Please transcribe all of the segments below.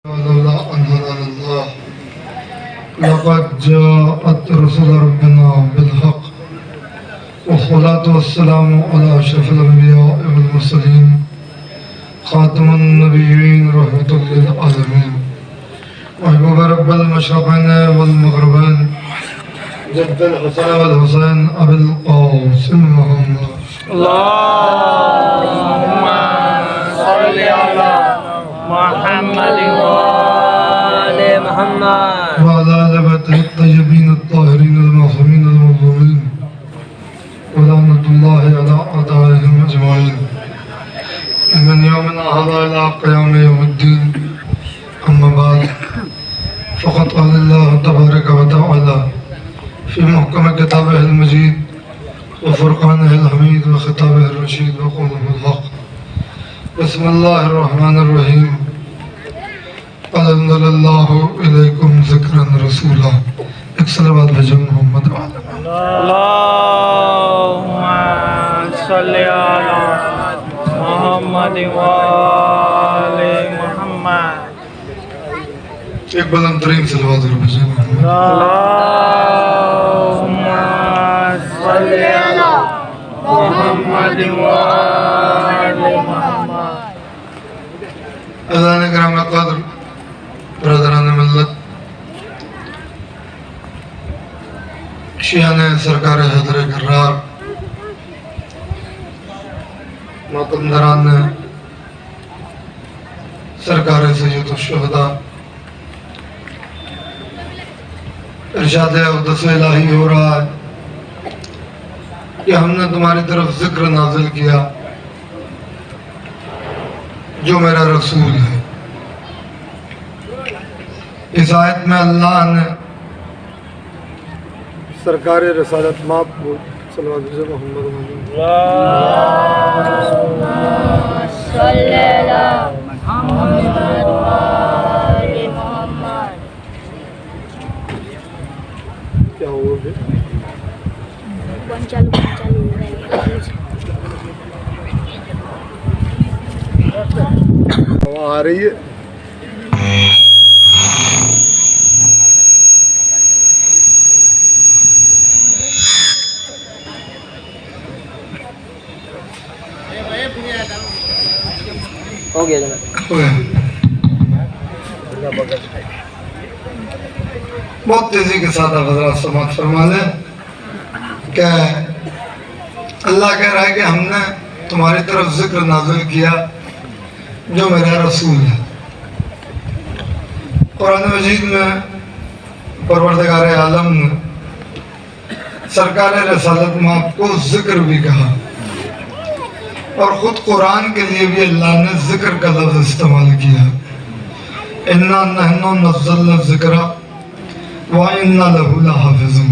لولا أن هدانا الله لقد جاءت رسل ربنا بالحق والصلاة والسلام على أشرف الأنبياء والمرسلين خاتم النبيين رحمة للعالمين محبوب رب المشرقين والمغربين جد الحسن والحسين أبي القاسم محمد اللهم صل على محمد وآل محمد وعلى آل بيته الطيبين الطاهرين المعصومين المظلومين ولعنة الله على أعدائهم أجمعين من يومنا هذا إلى قيام يوم الدين أما بعد فقد قال الله تبارك وتعالى في محكم كتابه المجيد وفرقانه الحميد وخطابه الرشيد وقوله الحق بسم الله الرحمن الرحيم قد أنزل الله إليكم ذكرا رسولا اكسلوات بھیجو محمد وعلى اللهم صل على محمد وآل محمد ایک بلند ترین صلوات بھیجو محمد اللهم صل على محمد وآل محمد اذان کرام قدر برادران ملت شیعان سرکار حیدر کرار ماتمدران سرکار سید الشہداء ارشاد اقدس الہی ہو رہا ہے کہ ہم نے تمہاری طرف ذکر نازل کیا جو میرا رسول ہے. اس آیت میں اللہ نے سرکار رسالت مقبول صلوات محمد صلی اللہ محمد وآل محمد. کیا ہوا گے چالو آ رہی ہے. ہو گیا جناب. بہت تیزی کے ساتھ حضرات سماعت فرما لیں کہ اللہ کہہ رہا ہے کہ ہم نے تمہاری طرف ذکر نازل کیا جو میرا رسول ہے. قرآن مجید میں پروردگار عالم نے سرکار رسالت مآب کو ذکر بھی کہا اور خود قرآن کے لیے بھی اللہ نے ذکر کا لفظ استعمال کیا. اِنَّا نَحْنُ نَزَّلْنَا الذِّكْرَ وَإِنَّا لَهُ لَحَافِظُونَ.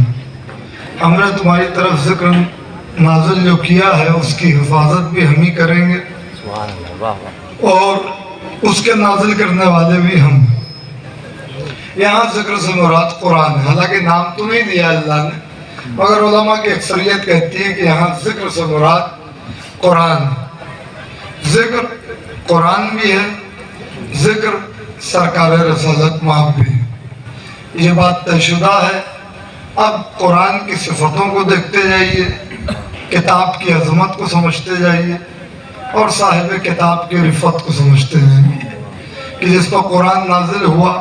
ہم نے تمہاری طرف ذکر نازل جو کیا ہے اس کی حفاظت بھی ہم ہی کریں گے اور اس کے نازل کرنے والے بھی ہم. یہاں ذکر سے مراد قرآن ہے. حالانکہ نام تو نہیں دیا اللہ نے مگر علماء کی اکثریت کہتی ہے کہ یہاں ذکر سے مراد قرآن ہے. ذکر قرآن بھی ہے, ذکر سرکار رسالت مآب بھی ہے. یہ بات طے شدہ ہے. اب قرآن کی صفتوں کو دیکھتے جائیے, کتاب کی عظمت کو سمجھتے جائیے اور صاحب کتاب کی رفت کو سمجھتے جائیے کہ جس پر قرآن نازل ہوا,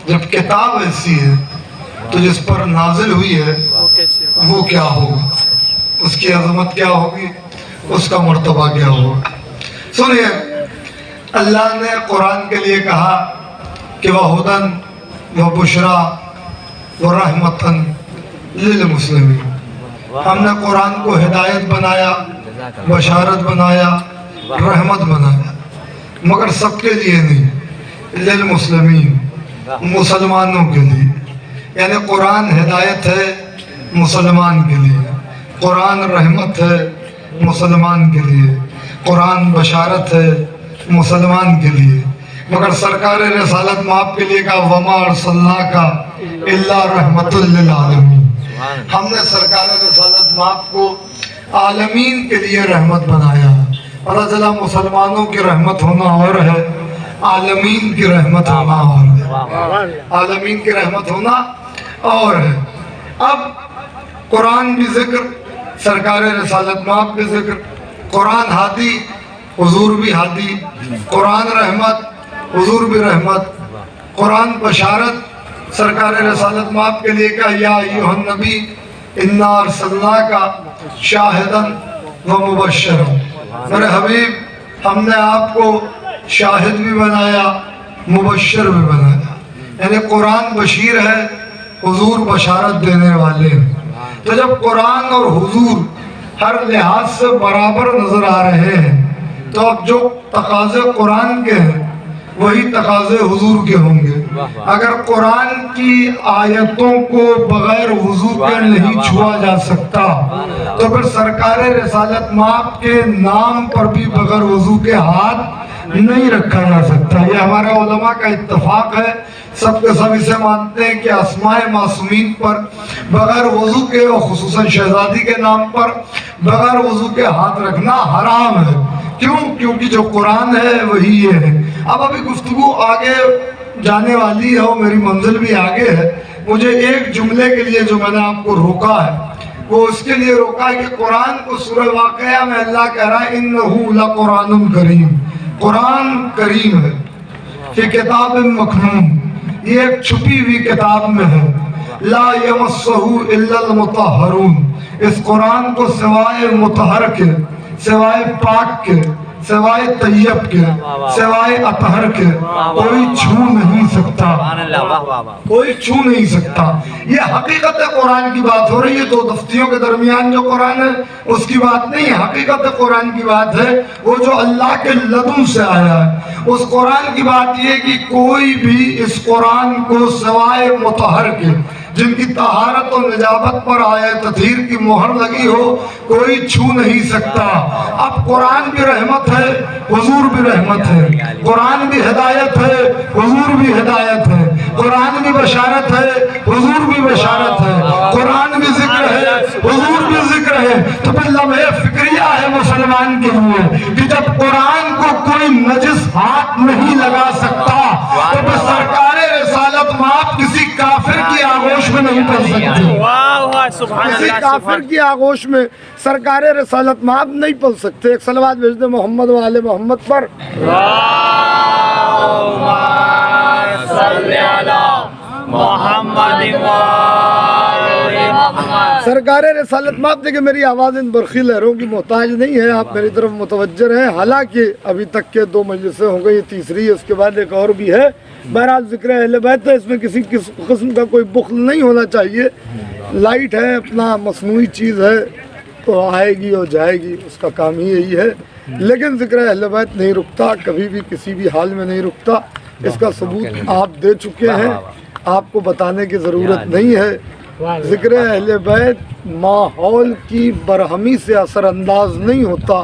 جب کتاب ایسی ہے تو جس پر نازل ہوئی ہے وہ کیا ہوگا, اس کی عظمت کیا ہوگی, اس کا مرتبہ کیا ہوگا. سنیے, اللہ نے قرآن کے لیے کہا کہ وَہُدًا وَبُشْرَا وَرَحْمَةً لِلْمُسْلِمِينَ. ہم نے قرآن کو ہدایت بنایا, بشارت بنایا, رحمت بنایا, مگر سب کے لیے نہیں, للمسلمین, مسلمانوں کے لیے. یعنی قرآن ہدایت ہے مسلمان کے لیے, قرآن رحمت ہے مسلمان کے لیے, قرآن بشارت ہے مسلمان کے لیے. مگر سرکار رسالت مآب کے لیے کہا وَمَا أَرْسَلْنَاكَ إِلَّا رَحْمَةً لِلْعَالَمِينَ. ہم نے سرکار رسالت مآب کو عالمین کے لیے رحمت بنایا. پتہ چلا مسلمانوں کی رحمت ہونا اور ہے, आलमीन की रहमत होना और आलमीन की रहमत होना और अब कुरान भी जिक्र, सरकार रसालत माप भी जिक्र, कुरान हादी हुजूर भी हादी, कुरान रहमत हुजूर भी रहमत, कुरान बशारत सरकार रसालत माप के लिए का या अय्युहन नबी इन्ना अरसलनाका शाहिदन व मुबश्शिरन, मेरे हबीब हमने आपको शाहिद भी बनाया मुबश्शिर भी बनाया, यानी कुरान बशीर है, हुजूर बशारत देने वाले हैं। तो जब कुरान और हुजूर हर लिहाज से बराबर नजर आ रहे हैं तो अब जो तकाज़े कुरान के हैं वही तकाज़े हुजूर के होंगे। अगर कुरान की आयतों को बगैर वुजू के नहीं छुआ जा सकता तो फिर सरकार रिसालत माप के नाम पर भी बगैर वुजू के हाथ नहीं रखा जा सकता। ये हमारे उलमा का इत्तफाक है, सबके सब इसे मानते हैं कि अस्माए मासूमीन पर बगैर वुजू के और खुसूसन शहजादी के नाम पर बगैर वुजू के हाथ रखना हराम है। क्यों? क्योंकि जो कुरान है वही ये है। अब अभी गुफ्तगू आगे जाने वाली है और मेरी मंजिल भी आगे है। मुझे एक जुमले के लिए जो मैंने आपको रोका है वो उसके लिए रोका है कि कुरान को सूरह वाक़िया में अल्लाह कह रहा है इन्नहु लकुरानुन करीम, कुरान करीम है, कि किताब मखनून, ये एक छुपी हुई किताब में है, ला यमस्सहु इल्लल मुतहहरून, इस कुरान को सिवाय मुतहर के, सिवाय पाक के, सिवाय तैयब के, सिवाय अतहर के कोई छू नहीं सकता, कोई छू नहीं सकता। ये हकीकत कुरान की बात हो रही है, दो दफ्तियों के दरमियान जो कुरान है उसकी बात नहीं है, हकीकत कुरान की बात है, वो जो अल्लाह के लदुन से आया है। उस कुरान की बात ये कि कोई भी इस कुरान को सिवाय मुतहर के, जिनकी तहारत और निजाबत पर आए तथहीर की मोहर लगी हो, कोई छू नहीं सकता। अब कुरान भी रहमत है, हुजूर भी रहमत है, कुरान भी हिदायत है, हुजूर भी हिदायत है, कुरान भी बशारत है, हुजूर भी बशारत है, कुरान भी जिक्र है, हुजूर भी जिक्र है। तो फिर लम्हे फिक्रिया है मुसलमान के लिए कि जब कुरान को कोई नजिस हाथ नहीं लगा सकता तो फिर सरकार रिसालत माप किसी काफिर की आगोश में नहीं पड़ सकती। वाह वाह सुभान किसी अल्लाह, काफिर की आगोश में सरकार रिसालत माप नहीं पढ़ सकते। एक सलवात भेज दे मोहम्मद वाले मोहम्मद पर। सरकार रिसालत माप देखिए मेरी आवाज़ इन बरखी लहरों की मोहताज नहीं है, आप मेरी तरफ मुतवज्जर हैं। हालांकि अभी तक के 2 मजलिसें हो गई, तीसरी है, उसके बाद एक और भी है। बहरहाल जिक्र अहले बैत है, इसमें किसी किस्म का कोई बुख्ल नहीं होना चाहिए। लाइट है, अपना मसनूई चीज़ है तो आएगी और जाएगी, उसका काम ही यही है। लेकिन जिक्र अहले बैत नहीं रुकता, कभी भी किसी भी हाल में नहीं रुकता। इसका सबूत आप दे चुके हैं, आपको बताने की ज़रूरत नहीं है। जिक्र अहले बैत माहौल की बरहमी से असरअंदाज नहीं होता,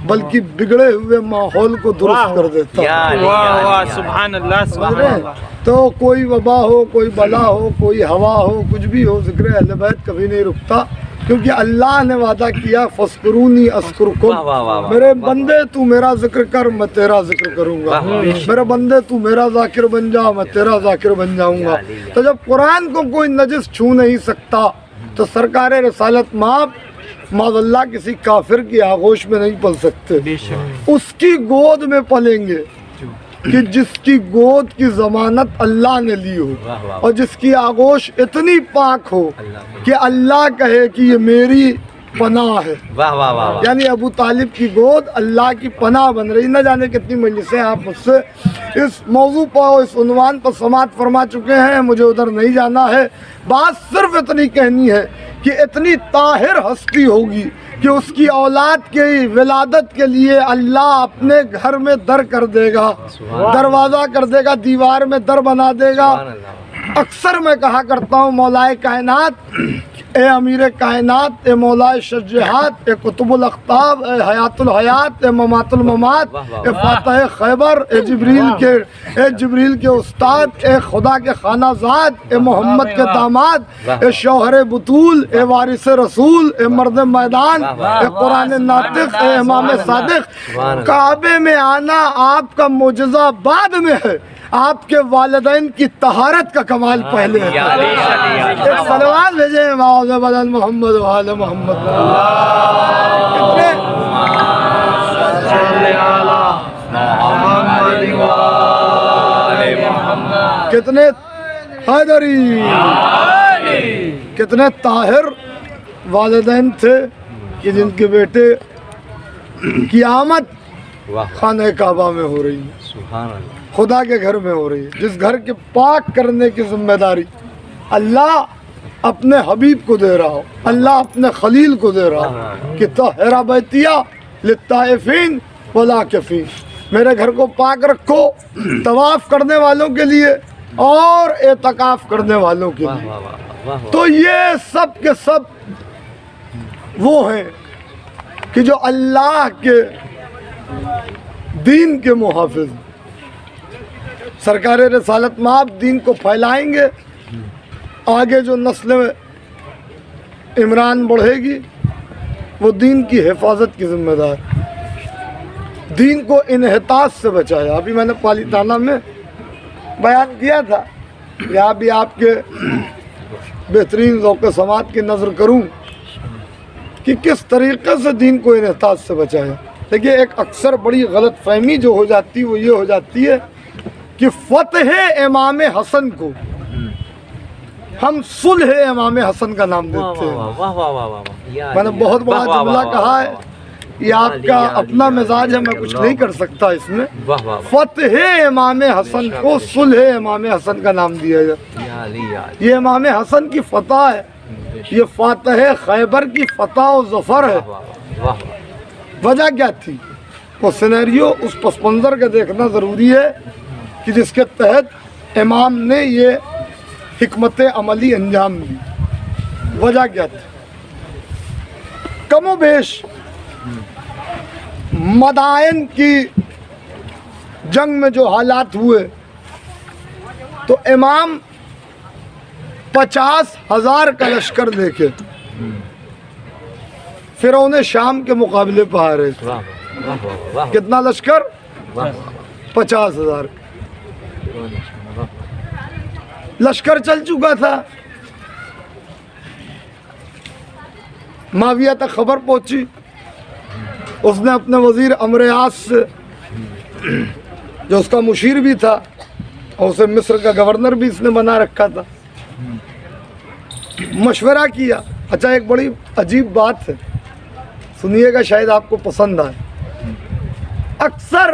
बल्कि बिगड़े हुए माहौल को दुरुस्त कर देता है। वाह वाह सुभान अल्लाह, सुभान अल्लाह। तो कोई वबा हो, कोई बला हो, कोई हवा हो, कुछ भी हो, जिक्र अहले बैत कभी नहीं रुकता। क्योंकि अल्लाह ने वादा किया फस्कुरूनी अस्कुरकुम, मेरे बंदे तू मेरा जिक्र कर मैं तेरा जिक्र करूंगा, मेरे बंदे तू मेरा जाकिर बन जा मैं तेरा जाकिर बन जाऊंगा। तो जब कुरान को कोई नजिस छू नहीं सकता तो सरकार रिसालत माप माज़अल्लाह किसी काफिर की आगोश में नहीं पल सकते। उसकी गोद में पलेंगे कि जिसकी गोद की जमानत अल्लाह ने ली हो और जिसकी आगोश इतनी पाक हो कि अल्लाह कहे कि ये मेरी पनाह है। वाह वाह वाह। यानी अबू तालिब की गोद अल्लाह की पनाह बन रही। न जाने कितनी मजलिसें आप मुझसे इस मौजू पर, इस उन्वान पर समात फरमा चुके हैं, मुझे उधर नहीं जाना है। बात सिर्फ इतनी कहनी है कि इतनी ताहिर हस्ती होगी कि उसकी औलाद की विलादत के लिए अल्लाह अपने घर में दर कर देगा, दरवाज़ा कर देगा, दीवार में दर बना देगा। अक्सर मैं कहा करता हूँ मौलाए कायनात اے امیر کائنات، اے مولا شجاعت، اے قطب الاقطاب، اے حیات الحیات، اے ممات الممات، اے فاتح خیبر، اے جبریل کے استاد، اے خدا کے خانہ زاد، اے محمد کے داماد، اے شوہر بطول، اے وارث رسول، اے مرد میدان، اے قرآن ناطق، اے امام صادق، کعبے میں آنا آپ کا معجزہ بعد میں ہے، آپ کے والدین کی طہارت کا کمال پہلے ہے۔ ایک صلوات بھیجیں موعظ بدن محمد و آل محمد۔ کتنے حیدری، کتنے طاہر والدین تھے کہ جن کے بیٹے کی آمد خانہ کعبہ میں ہو رہی ہے، خدا کے گھر میں ہو رہی ہے، جس گھر کے پاک کرنے کی ذمہ داری اللہ اپنے حبیب کو دے رہا ہو، اللہ اپنے خلیل کو دے رہا ہو کہ طہر بیتیہ للطائفین والعاکفین، میرے گھر کو پاک رکھو طواف کرنے والوں کے لیے اور اعتکاف کرنے والوں کے لیے۔ تو یہ سب کے سب وہ ہیں کہ جو اللہ کے دین کے محافظ، سرکار رسالت مآب دین کو پھیلائیں گے، آگے جو نسل عمران بڑھے گی وہ دین کی حفاظت کی ذمہ دار، دین کو انحطاط سے بچایا۔ ابھی میں نے پالیتانہ میں بیان کیا تھا، یا بھی آپ کے بہترین ذوق سماعت کی نظر کروں کہ کس طریقے سے دین کو انحطاط سے بچایا۔ دیکھیے ایک اکثر بڑی غلط فہمی جو ہو جاتی وہ یہ ہو جاتی ہے کہ فتح امام حسن کو ہم صلح امام حسن کا نام دیتے ہیں۔ میں نے بہت بڑا جملہ کہا ہے، یہ آپ کا اپنا مزاج ہے، میں کچھ نہیں کر سکتا اس میں۔ فتح امام حسن کو صلح امام حسن کا نام دیا جائے، یہ امام حسن کی فتح ہے، یہ فاتح خیبر کی فتح و ظفر ہے۔ وجہ کیا تھی؟ وہ سینیریو اس پس منظر کا دیکھنا ضروری ہے کہ جس کے تحت امام نے یہ حکمت عملی انجام دی۔ وجہ کیا تھی؟ کم و بیش مدائن کی جنگ میں جو حالات ہوئے تو امام 50,000 کا لشکر لے کے فرعون شام کے مقابلے پہ آ رہے تھے۔ کتنا لشکر؟ 50,000 لشکر چل چکا تھا۔ معاویہ تک خبر پہنچی، اس نے اپنے وزیر عمرو عاص سے، جو اس کا مشیر بھی تھا اور اسے مصر کا گورنر بھی اس نے بنا رکھا تھا، مشورہ کیا۔ اچھا ایک بڑی عجیب بات ہے، سنیے گا شاید آپ کو پسند آئے۔ اکثر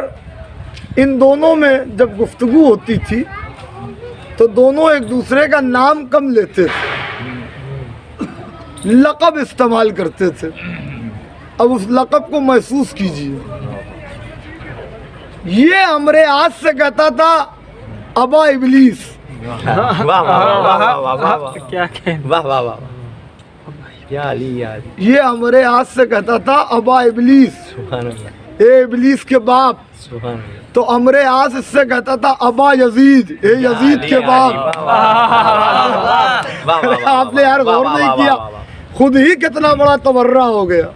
ان دونوں میں جب گفتگو ہوتی تھی تو دونوں ایک دوسرے کا نام کم لیتے تھے، لقب استعمال کرتے تھے۔ اب اس لقب کو محسوس کیجیے، یہ عمرو عاص سے کہتا تھا ابا ابلیس، یہ عمرو عاص سے کہتا تھا ابا ابلیس، اے ابلیس کے باپ۔ تو عمرو عاص اس سے کہتا تھا ابا یزید، اے یزید کے باپ۔ آپ نے یار غور نہیں کیا، خود ہی کتنا بڑا تبرہ ہو گیا۔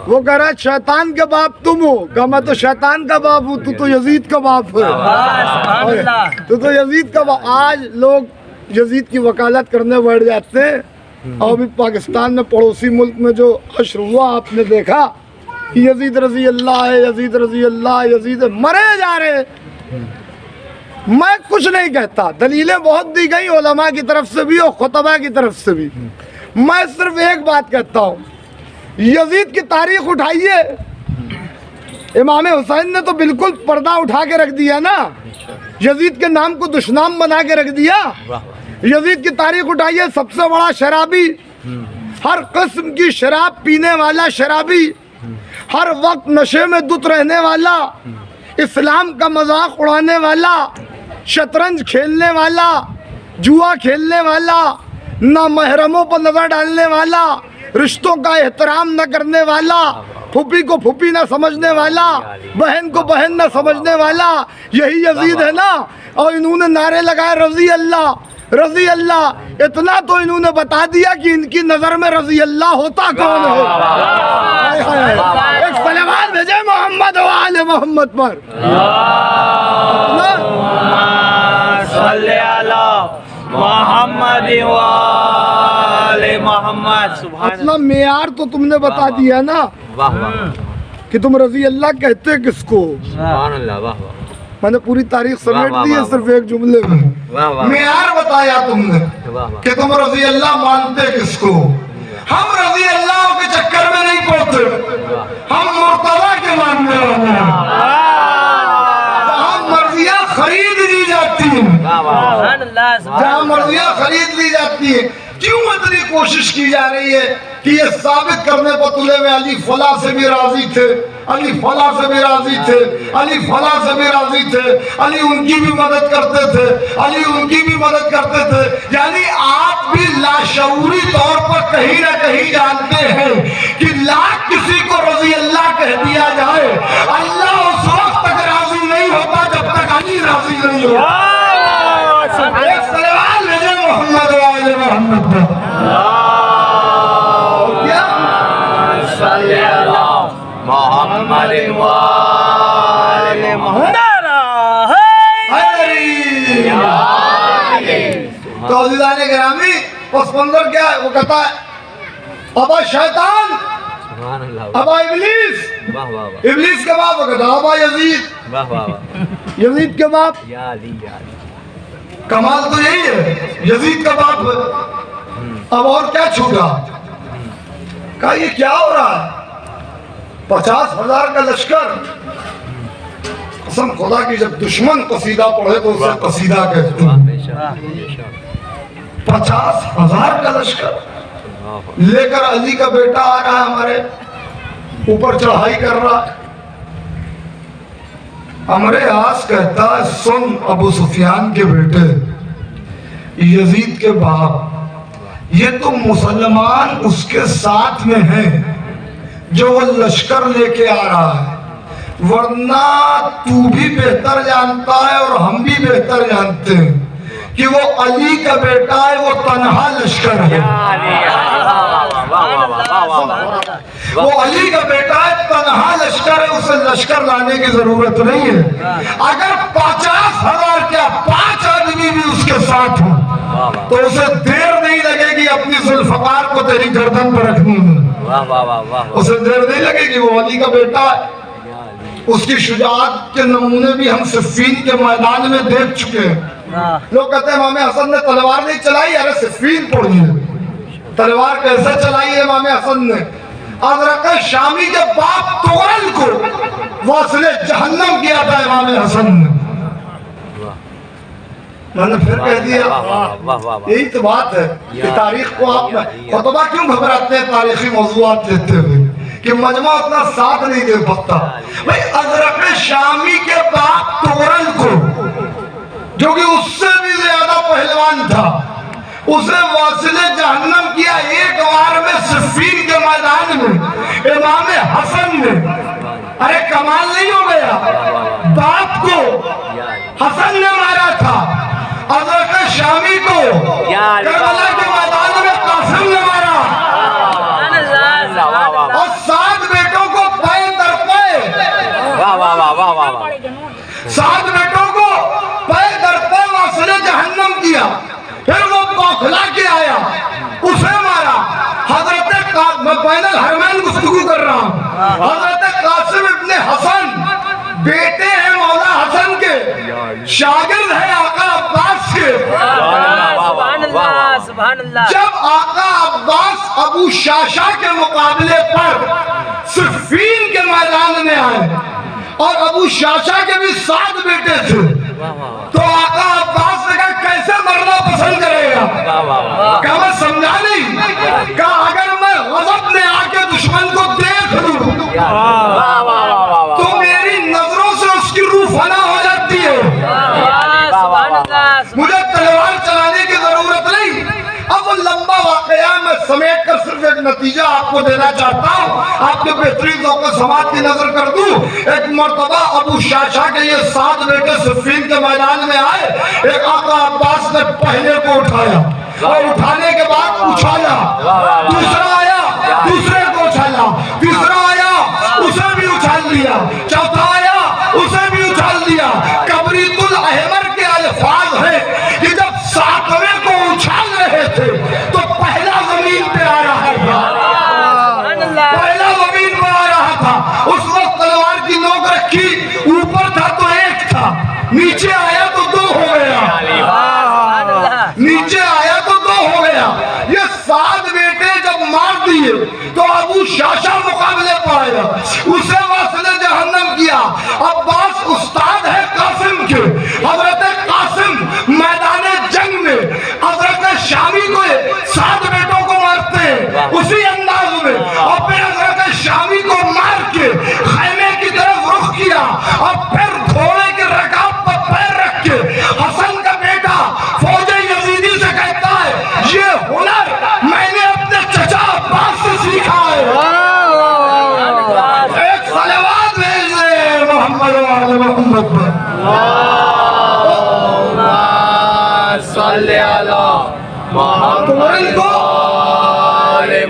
وہ کہہ رہا ہے شیطان کے باپ تم ہو، کہا میں تو شیطان کا باپ ہوں، تو یزید کا باپ ہے، تو یزید کا باپ۔ آج لوگ یزید کی وکالت کرنے بیٹھ جاتے ہیں، اور بھی پاکستان میں پڑوسی ملک میں جو حشر ہوا آپ نے دیکھا، یزید رضی اللہ ہے، یزید رضی اللہ، یزید مرے جا رہے۔ میں کچھ نہیں کہتا، دلیلیں بہت دی گئی علماء کی طرف سے بھی اور خطبہ کی طرف سے بھی، میں صرف ایک بات کہتا ہوں، یزید کی تاریخ اٹھائیے، امام حسین نے تو بالکل پردہ اٹھا کے رکھ دیا نا، یزید کے نام کو دشنام بنا کے رکھ دیا۔ یزید کی تاریخ اٹھائیے، سب سے بڑا شرابی، ہر قسم کی شراب پینے والا شرابی، ہر وقت نشے میں دھت رہنے والا، اسلام کا مذاق اڑانے والا، شطرنج کھیلنے والا، جوا کھیلنے والا، ना महरमों पर नजर डालने वाला, रिश्तों का एहतराम न करने वाला, फूफी को फूफी न समझने वाला, बहन को बहन न समझने वाला, यही यजीद है ना। और इन्होंने नारे लगाए रजी अल्लाह रजी अल्लाह। इतना तो इन्होंने बता दिया कि इनकी नजर में रजी अल्लाह होता कौन है। हाय हाय। एक सलावत भेजे मोहम्मद व आले मोहम्मद पर। सल्ले अला मोहम्मद व आले मोहम्मद। सुभान अपना मेयार तो तुमने बता दिया ना वाह वाह कि तुम रजी अल्लाह कहते किसको। सुभान अल्लाह वाह वाह मैंने पूरी तारीख समेट वाह, दी है वाह, सिर्फ एक जुमले में। वाह वाह मेयार बताया तुमने वाह वाह कि तुम रजी अल्लाह मानते किसको। हम रजी अल्लाह के चक्कर में नहीं पड़ते, हम मुर्तजा के मानने वाले हैं। जहाँ मर्जियाँ खरीद ली जाती हैं, वाह वाह जहाँ मर्जियाँ खरीद ली जाती है, क्यों इतनी कोशिश की जा रही है कि ये साबित करने पर तुले में अली फला से भी राजी थे, अली फला से भी राजी थे, अली फला से भी राजी थे, अली उनकी भी मदद करते थे, अली उनकी भी मदद करते थे। यानी आप भी लाशऊरी तौर पर कहीं ना कहीं जानते हैं कि लाख किसी को रजी अल्लाह कह दिया जाए, अल्लाह उस वक्त तक राजी नहीं होता जब तक अली राजी नहीं होता। एक सवाल भेजे मोहम्मद वाले मोहम्मद पर। क्या सल्ले अला मोहम्मद व आले मोहम्मद। तो अज़ीज़ाने गिरामी उस बंदर क्या है वो कहता है अबा शैतान, सुभान अल्लाह अबा इबलीस, वाह वाह वाह इबलीस के बाप वो कहता अबा यजीद, वाह वाह वाह यजीद के बाप या अली या अली। कमाल तो यही है, यजीद का बाप है। अब और क्या छूटा। कहा ये क्या हो रहा है, 50,000 का लश्कर। कसम खुदा की जब दुश्मन कसीदा पढ़े तो उसे कसीदा कहते हैं। बेशक बेशक 50,000 का लश्कर वाह लेकर अली का बेटा आ रहा है, हमारे ऊपर चढ़ाई कर रहा है। अमरे आस कहता है सुन अबू सुफियान के बेटे, यजीद के बाप, ये तो मुसलमान उसके साथ में है जो वो लश्कर लेके आ रहा है, वरना तू भी बेहतर जानता है और हम भी बेहतर जानते हैं कि वो अली का बेटा है, वो तन्हा लश्कर है। वो अली का बेटा है, तन्हा लश्कर है, उसे लश्कर लाने की जरूरत नहीं है। अगर 50,000 क्या 5 आदमी भी उसके साथ हो तो उसे देर नहीं लगेगी अपनी जुल्फकार को तेरी गर्दन पर रखने में। वाह वाह वाह वाह उसे देर नहीं लगेगी, वो अली का बेटा है। उसकी शुजाअत के नमूने भी हम सिफ़ीन के मैदान में देख चुके हैं। लोग कहते हैं इमाम हसन ने तलवार नहीं चलाई, अरे सिफ़ीन पढ़िए तलवार कैसे चलाई है इमाम हसन ने। अज़रक़ शामी के बाप तुगरल को वासिले जहन्नम किया था इमाम हसन ने। मैंने फिर कह दिया, वाह वाह यही तो बात है कि तारीख को आप खुतबा क्यों घबराते हैं तारीखी मौज़ूआत लेते हुए कि मजमा उतना साथ नहीं दे सकता। भाई अज़रक़ शामी के बाप तुगरल को, जो कि उससे भी ज्यादा पहलवान था, उसे वासिले जहन्नम किया एक बार में सिफ़ीन के मैदान में इमाम हसन ने। अरे कमाल नहीं हो गया, बाप को हसन ने मारा था, अज़रक़ शामी को करबला के मैदान में कासिम ने मारा, और 7 बेटों को पाए दर पाए, वाह वाह वाह वाह वाह 7 बेटों को पाए दर पाए वासिले जहन्नम किया। फिर वो बौखला के आया, उसे मारा। मैं पैनल हरमैन गुफ्तगू कर रहा हूँ। हजरत कासिम इब्ने हसन बेटे हैं मौला हसन के, शागिर्द है आका अब्बास के। जब आका अब्बास अबू शाशा के मुकाबले पर सिफ़ीन के मैदान में आए और अबू शाशा के भी 7 बेटे थे, तो आका अब्बास ने कहा कैसे मरना पसंद करेगा। कहा मैं समझा नहीं, कहा अगर मैं गज़ब में आके दुश्मन को देख लूं तो मेरी नजरों से उसकी रूह फना हो जाती है। मुझे तलवार चलाने की जरूरत नहीं, اب وہ لمبا واقعہ میں سمیٹ کر صرف ایک نتیجہ آپ کو دینا چاہتا ہوں، آپ کے بہترین ذوق و سماعت کی نظر کر دوں۔ ایک مرتبہ ابو شاشا کے یہ 7 بیٹے صفین کے میدان میں آئے، ایک آقا عباس نے پہلے کو اٹھایا اور اٹھانے کے بعد اچھالا، دوسرا آیا دوسرے کو اچھالا، تیسرا آیا اسے بھی اچھال لیا، چوتھا آیا اسے بھی اچھال دیا۔ کبریت الاحمر کے الفاظ ہیں کہ جب 7ویں کو اچھال رہے تھے تو پہلا زمین پہ آ رہا تھا، پہلا زمین پہ آ رہا تھا۔ اس وقت تلوار کی نوک رکھی، اوپر تھا تو 1 تھا، نیچے آیا تو 2 ہو گیا، نیچے آیا تو 2 ہو گیا۔ یہ 7 بیٹے جب مار دیے تو ابو شاشا مقابلے پر آیا، اسے وصل جہنم کیا۔ عباس استاد ہے قاسم کے، حضرت قاسم میدان جنگ میں حضرت شامی کو 7 بیٹوں کو مارتے ہیں اسی انداز میں، اور پھر حضرت شامی کو مار کے خیمے کی طرف رخ کیا، اور پھر گھوڑے کے رکاب پر پیر رکھ کے حسن کا بیٹا فوج یزیدی سے کہتا ہے یہ ہنر میں نے اپنے چچا عباس سے سیکھا ہے۔ ایک صلوات بھیج دے محمد وآل محمد پر۔ صلی اللہ محمد کو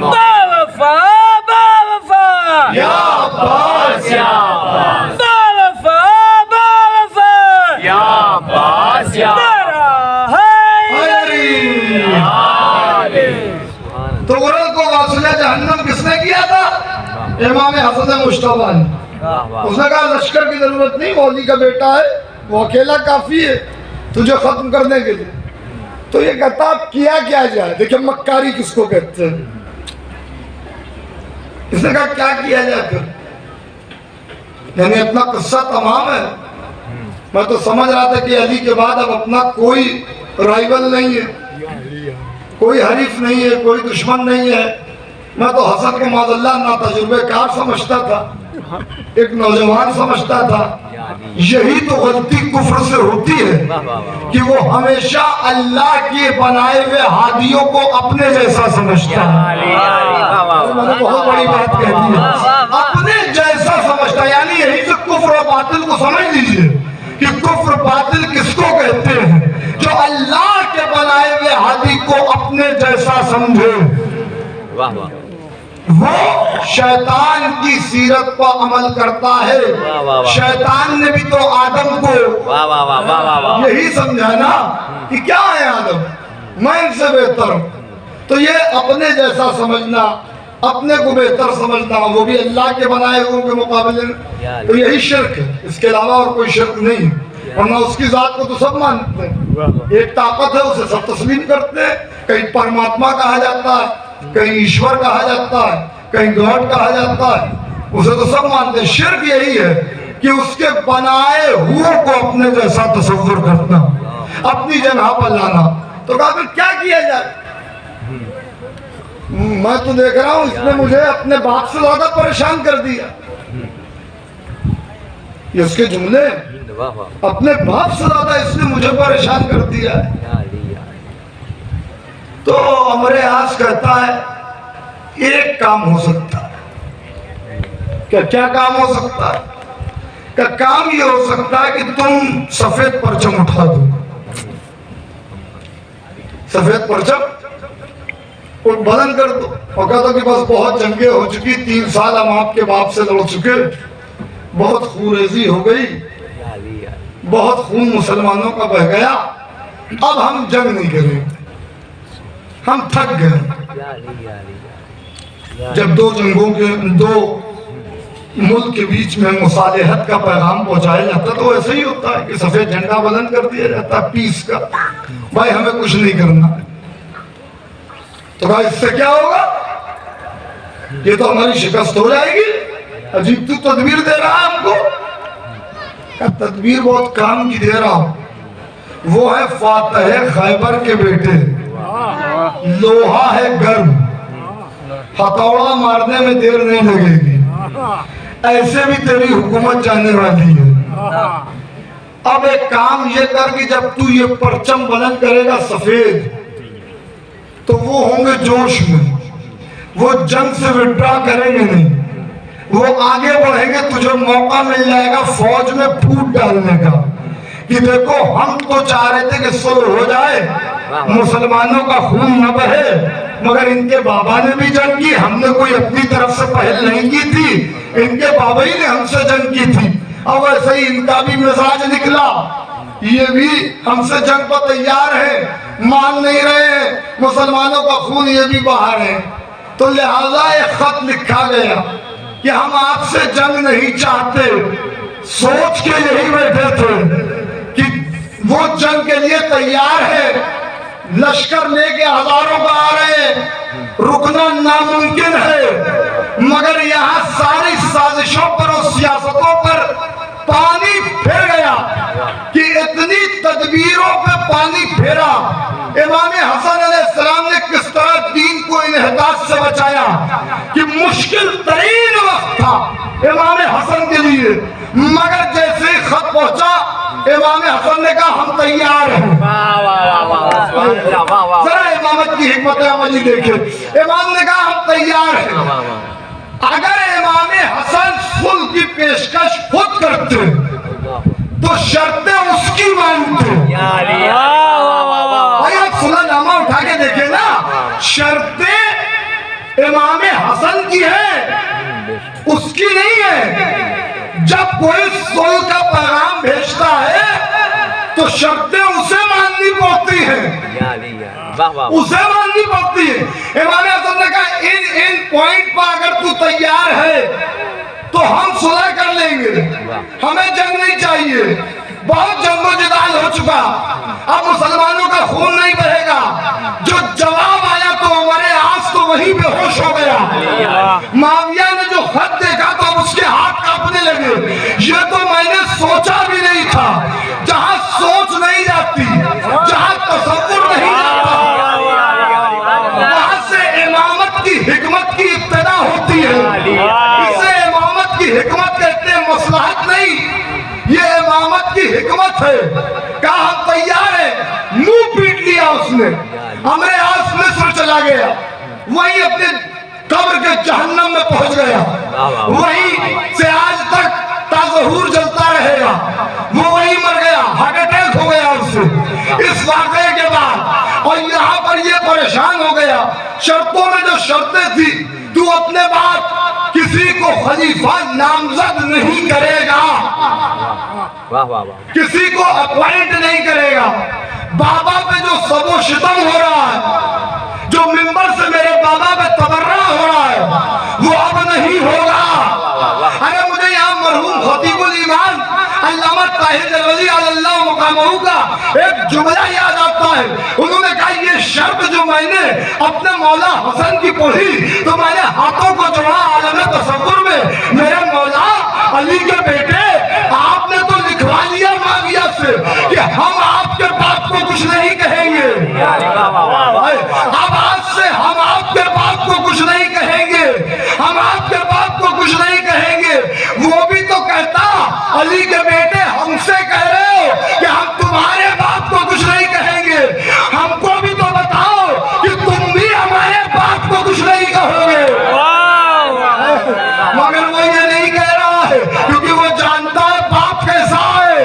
باوفا باوفا یا عباس یا عباس باوفا باوفا یا عباس یا تو غرل کو واصلہ جہنم کس نے کیا تھا؟ امام حسن مشتبہ نے۔ اس نے کہا لشکر کی ضرورت نہیں، مولی کا بیٹا ہے وہ اکیلا کافی ہے تجھے ختم کرنے کے لیے۔ تو یہ کہتا اب کیا کیا جائے؟ دیکھیں مکاری کس کو کہتے ہیں۔ اس نے کہا کیا کیا جائے پھر؟ یعنی اپنا قصہ تمام ہے۔ میں تو سمجھ رہا تھا کہ علی کے بعد اب اپنا کوئی رائیول نہیں ہے، کوئی حریف نہیں ہے، کوئی دشمن نہیں ہے۔ میں تو حسن کو معاذ اللہ نا تجربے کار سمجھتا تھا، ایک نوجوان سمجھتا تھا۔ یہی تو غلطی کفر سے ہوتی ہے کہ وہ ہمیشہ اللہ کے بنائے ہوئے ہادیوں کو اپنے جیسا سمجھتا ہے۔ میں نے بہت بڑی بات کہہ دی ہے، اپنے جیسا سمجھتا ہے۔ یعنی یہی سے کفر و باطل کو سمجھ لیجئے کہ کفر باطل کس کو کہتے ہیں؟ جو اللہ کے بنائے ہوئے ہادی کو اپنے جیسا سمجھے، وہ شیطان کی سیرت پر عمل کرتا ہے۔ شیطان نے بھی تو آدم کو یہی سمجھا نا کہ کیا ہے آدم، میں ان سے بہتر ہوں۔ تو یہ اپنے جیسا سمجھنا، اپنے کو بہتر سمجھنا، وہ بھی اللہ کے بنائے ہوئے کے مقابلے میں، تو یہی شرک ہے، اس کے علاوہ اور کوئی شرک نہیں ہے۔ ورنہ اس کی ذات کو تو سب مانتے ہیں، ایک طاقت ہے اسے سب تسلیم کرتے ہیں۔ کہیں پرماتما کہا جاتا ہے، کہیں ایشور کہا جاتا ہے، کہیں گاڈ کہا جاتا ہے، اسے تو سب مانتے ہیں۔ شرک یہی ہے کہ اس کے بنائے ہوئے کو اپنے جیسا تصور کرنا، اپنی جگہ پر لانا۔ تو کہا پھر کیا کیا جائے؟ میں تو دیکھ رہا ہوں اس نے مجھے اپنے باپ سے زیادہ پریشان کر دیا۔ یہ اس کے جملے، اپنے باپ سے زیادہ اس نے مجھے پریشان کر دیا ہے۔ تو عمر آس کہتا ہے ایک کام ہو سکتا ہے۔ کیا کام ہو سکتا ہے؟ کہ کام یہ ہو سکتا ہے کہ تم سفید پرچم اٹھا دو، سفید پرچم اور بلند کر دو، اور کہتا کہ بس بہت جنگیں ہو چکی، 3 سال ہم آپ کے باپ سے لڑ چکے، بہت خونریزی ہو گئی، بہت خون مسلمانوں کا بہہ گیا، اب ہم جنگ نہیں کریں گے، ہم تھک گئے۔ جب 2 جنگوں کے 2 ملک کے بیچ میں مصالحت کا پیغام پہنچایا جاتا تو ایسے ہی ہوتا ہے کہ سفید جھنڈا بلند کر دیا جاتا ہے پیس کا، بھائی ہمیں کچھ نہیں کرنا۔ تو کہا اس سے کیا ہوگا؟ یہ تو ہماری شکست ہو جائے گی، عجیب تو تدبیر دے رہا ہے ہم کو۔ کہ تدبیر بہت کام کی دے رہا ہوں، وہ ہے فاتح خیبر کے بیٹے، لوہا ہے گرم، ہتھوڑا مارنے میں دیر نہیں لگے گی، ایسے بھی تیری حکومت جانے والی ہے۔ اب ایک کام یہ کر کہ جب تو یہ پرچم بلند کرے گا سفید، تو وہ ہوں گے جوش میں, وہ جنگ سے وڈرا کریں گے نہیں, وہ آگے بڑھیں گے. تجھے موقع مل جائے گا فوج میں پھوٹ ڈالنے کا کہ دیکھو ہم تو چاہ رہے تھے کہ صلح ہو جائے, مسلمانوں کا خون نہ بہے, مگر ان کے بابا نے بھی جنگ کی, ہم نے کوئی اپنی طرف سے پہل نہیں کی تھی, ان کے بابا ہی نے ہم سے جنگ کی تھی. اب ایسے ہی ان کا بھی مزاج نکلا, یہ بھی ہم سے جنگ پر تیار ہے, مان نہیں رہے ہیں, مسلمانوں کا خون یہ بھی باہر ہے. تو لہذا ایک خط لکھا گیا کہ ہم آپ سے جنگ نہیں چاہتے. سوچ کے یہی بیٹھے تھے کہ وہ جنگ کے لیے تیار ہے, لشکر لے کے ہزاروں کا آ رہے ہیں, رکنا ناممکن ہے, مگر یہاں ساری سازشوں پر اور سیاستوں پر پانی پھر گیا کہ اتنی تدبیروں پہ پانی پھیرا. امام حسن علیہ السلام نے کس طرح دین کو انحطاط سے بچایا کہ مشکل ترین وقت تھا امام حسن کے لیے, مگر جیسے ہی خط پہنچا امام حسن نے کہا ہم تیار ہیں. ذرا امامت کی حکمت عملی دیکھیں, امام نے کہا ہم تیار ہیں. اگر امام حسن صلح کی پیشکش خود کرتے تو شرطیں اس کی مانتے. بھائی آپ صلح نامہ اٹھا کے دیکھیں نا, شرطیں امام حسن کی ہے, اس کی نہیں ہے. جب کوئی صلح کا پیغام بھیجتا ہے تو شرطیں اسے ماننی پڑتی ہیں, اسے ماننی پڑتی ہے. امام حسن نے کہا ان پوائنٹ پر اگر تو تیار ہے تو ہم صلح کر لیں گے, ہمیں جنگ نہیں چاہیے. بہت جنگ و جدال ہو چکا, اب مسلمانوں کا خون نہیں بہے گا. جو جواب آیا تو ہمارے آس تو وہیں بے ہوش ہو گیا. معاویہ نے جو خط دیکھا تو اب اس کے ہاتھ کانپنے لگے. یہ تو میں نے سوچا بھی نہیں تھا. جہاں سوچ نہیں جاتی, جہاں تصور نہیں جاتا, وہاں سے امامت کی حکمت کی ابتدا ہوتی ہے. اسے امامت کی حکمت کہتے ہیں, مصلحت نہیں, یہ امامت کی حکمت ہے. کہا ہم تیار ہیں, منہ پیٹ لیا اس نے. عمرو عاص مصر چلا گیا, وہیں اپنے قبر کے جہنم میں پہنچ گیا, وہیں سے آج تک تاظہور جلتا رہے گا. وہ وہیں مر گیا, ہارٹ اٹیک ہو گیا اس سے اس واقعے کے بعد. اور یہاں پر یہ پریشان ہو گیا. شرطوں میں جو شرطیں تھی, تو اپنے بعد کسی کو خلیفہ نامزد نہیں کرے گا, کسی کو اپوائنٹ نہیں کرے گا. بابا پہ جو سب و شتم ہو رہا ہے, جو ممبر سے میرے بابا پہ تبرہ ہو رہا ہے, وہ اب نہیں ہوگا. ارے مجھے یہاں مرحوم خطیب الایمان علامہ طاہر جلوی علی اللہ مقامہ کا ایک جملہ یاد آتا ہے. انہوں نے کہا یہ شرط جو میں نے اپنے مولا حسن کی پڑھی تو میں نے ہاتھوں کو جوڑا عالم تصور میں, میرے مولا علی کے بیٹے آپ نے تو لکھوا لیا معاویہ سے کہ ہم آپ کے باپ کو کچھ نہیں کہیں گے. اب آج سے ہم آپ کے باپ کو کچھ نہیں کہیں گے, ہم آپ کے باپ کو کچھ نہیں کہیں گے. وہ بھی تو کہتا علی کے بیٹے ہم سے کہہ رہے ہو کہ ہم تمہارے باپ کو کچھ نہیں کہیں گے, ہم کو بھی تو بتاؤ کہ تم بھی ہمارے باپ کو کچھ نہیں کہو گے. مگر وہ یہ نہیں کہہ رہا ہے کیونکہ وہ جانتا ہے باپ کیسا ہے.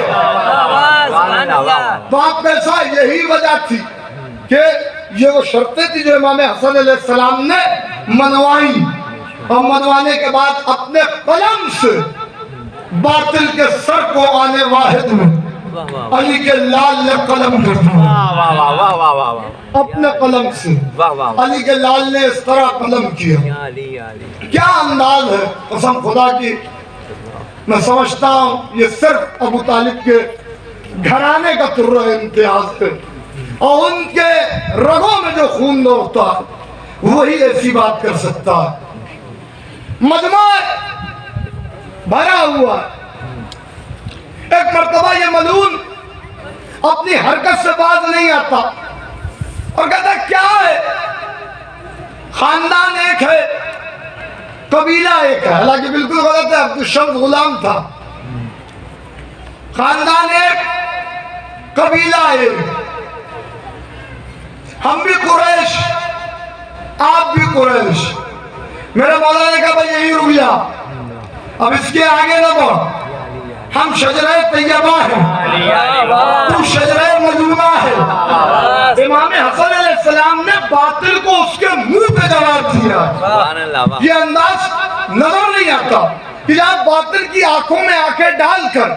باپ کیسا ہے, یہی وجہ تھی کہ یہ وہ شرطیں تھی جو امام حسن علیہ السلام نے منوائی, اور منوانے کے بعد اپنے قلم سے باطل کے سر کو آنے واحد میں علی کے لال نے قلم کر دیا. اپنے قلم سے علی کے لال نے اس طرح قلم کیا. کیا انداز ہے قسم خدا کی. میں سمجھتا ہوں یہ صرف ابو طالب کے گھرانے کا ترہ امتیاز ہے, اور ان کے رگوں میں جو خون دوڑتا ہے وہی ایسی بات کر سکتا ہے. مجمع بھرا ہوا. ایک مرتبہ یہ ملعون اپنی حرکت سے باز نہیں آتا اور کہتا کیا ہے, خاندان ایک ہے, قبیلہ ایک ہے. حالانکہ بالکل غلط ہے, عبد الشمس غلام تھا. خاندان ایک, قبیلہ ایک. ہم بھی قریش आप भी कुरैश। मेरे मौला ने कहा भाई यहीं रुक जा, अब इसके आगे ना बढ़, हम शजरे तैयबा हैं, तू शजरे मजूना है। इमाम हसन अलैहिस्सलाम ने बातिल को उसके मुंह पे जवाब दिया। सुभान अल्लाह, वाह। ये अंदाज नजर नहीं आता कि आप बातिल की आंखों में आंखें डालकर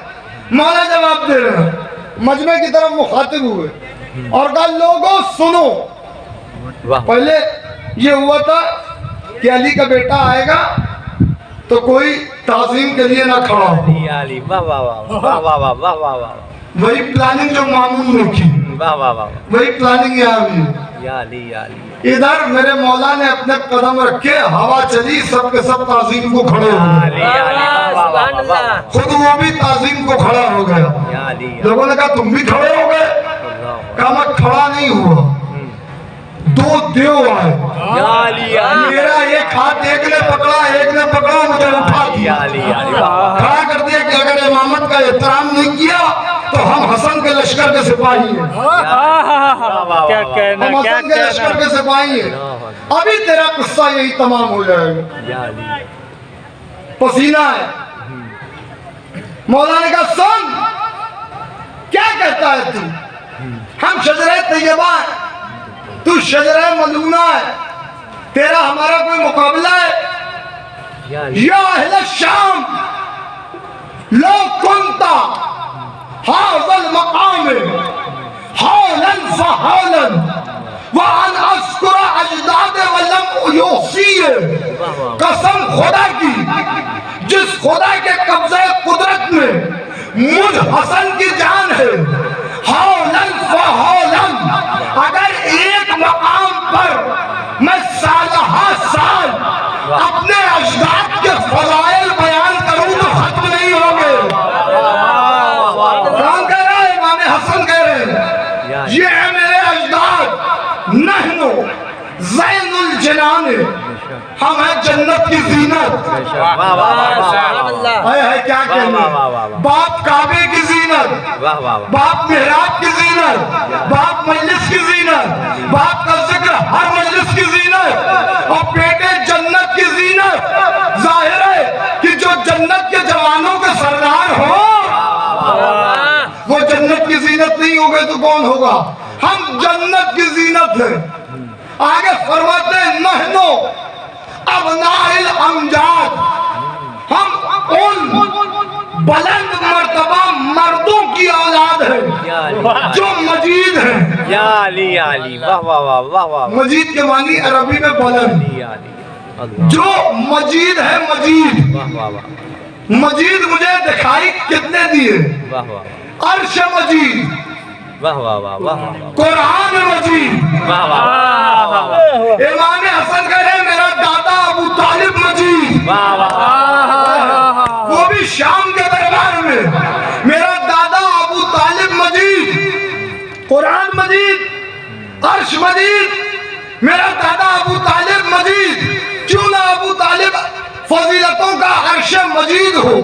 मौला जवाब दे रहे हैं। मजमे की तरफ मुखातिब हुए और कहा लोगों सुनो, वाह। पहले ये हुआ था कि अली का बेटा आएगा तो कोई ताज़ीम के लिए ना खड़ा हो, अली अली, वाह वाह वाह वाह वाह वाह वाह वाह वाह वही प्लानिंग जो मामून ने की, वाह वाह वाह, वही प्लानिंग यहाँ भी है। या अली या अली, इधर मेरे मौला ने अपने कदम रखे, हवा चली, सब के सब ताज़ीम को खड़े हो गए, अली अली, वाह वाह वाह वाह, खुद वो भी ताज़ीम को खड़ा हो गया। या अली या लोगों ने कहा तुम भी खड़े हो गए, अल्लाह, कहा मैं खड़ा नहीं हुआ, दो देव आए, या अली या अली, मेरा एक हाथ एक ने पकड़ा, एक ने पकड़ा, मुझे उठा या दिया, अली या अली, वाह वाह, खड़ा कर दिया कि अगर इमामत का एहतराम नहीं किया तो हम हसन के लश्कर के सिपाही हैं, क्या कहना, हम क्या हसन के लश्कर कहना। के सिपाही हैं। अभी तेरा किस्सा यही तमाम हो जाएगा। या अली, पसीना है। मौला ने कहा सुन, क्या कहता है तू? हम शजरे तैयबा है, तू शजरे मलूना है, तेरा हमारा कोई मुकाबला है? या अली, या अहले शाम लो कुंता हाज़ल मकाम हौलन फहौलन व अन अस्कुर अजदाद व लम युसी, कसम खुदा की जिस खुदा के कब्जे कुदरत में मुझ हसन की जान है, हौलन फहौलन, अगर एक मकाम पर मैं सालहा साल अपने अजदाद के फजाइल बयान करूं तो खत्म नहीं होंगे। कौन कह रहा है? इमाम हसन कह रहे हैं, ये है मेरे अजदाद, नहनो ज़ैनुल जनान, हम हैं जन्नत की जीनत। वाह वाह वाह वाह, है क्या कहना, वाह, वाह, वाह, वाह। बाप काबे की जीनत, वाह वाह वाह, बाप मेहराब की जीनत, बाप मजलिस की जीनत, बाप का जिक्र हर मजलिस की जीनत, और बेटे जन्नत की जीनत। जाहिर है कि जो जन्नत के जवानों के सरदार हो वो जन्नत की जीनत नहीं हो गए तो कौन होगा? हम जन्नत की जीनत है। आगे फरमाते हैं नहनो अबनाइल अमजाद, हम उन बुलंद मर्तबा मर्दों की औलाद है या अली, जो मजीद है। या अली या अली, वाह वाह वाह वाह वाह, मजीद के मानी अरबी में बुलंद, अली या अली, अल्लाह, जो मजीद है, मजीद। वाह वाह वाह, मजीद मुझे दिखाई कितने दिए? वाह वाह अर्श मजीद, वाह वाह वाह वाह वाह, कुरान मजीद। वाह वाह, इमाम हसन कह रहे मेरा दादा अबू तालिब मजीद, वाह वाह, वो भी शाम के दरबार में, मेरा दादा अबू तालिब मजीद, कुरान मजीद, अर्श मजीद, मेरा दादा अबू तालिब मजीद। क्यों ना अबू तालिब फजीलतों का अर्श मजीद हो,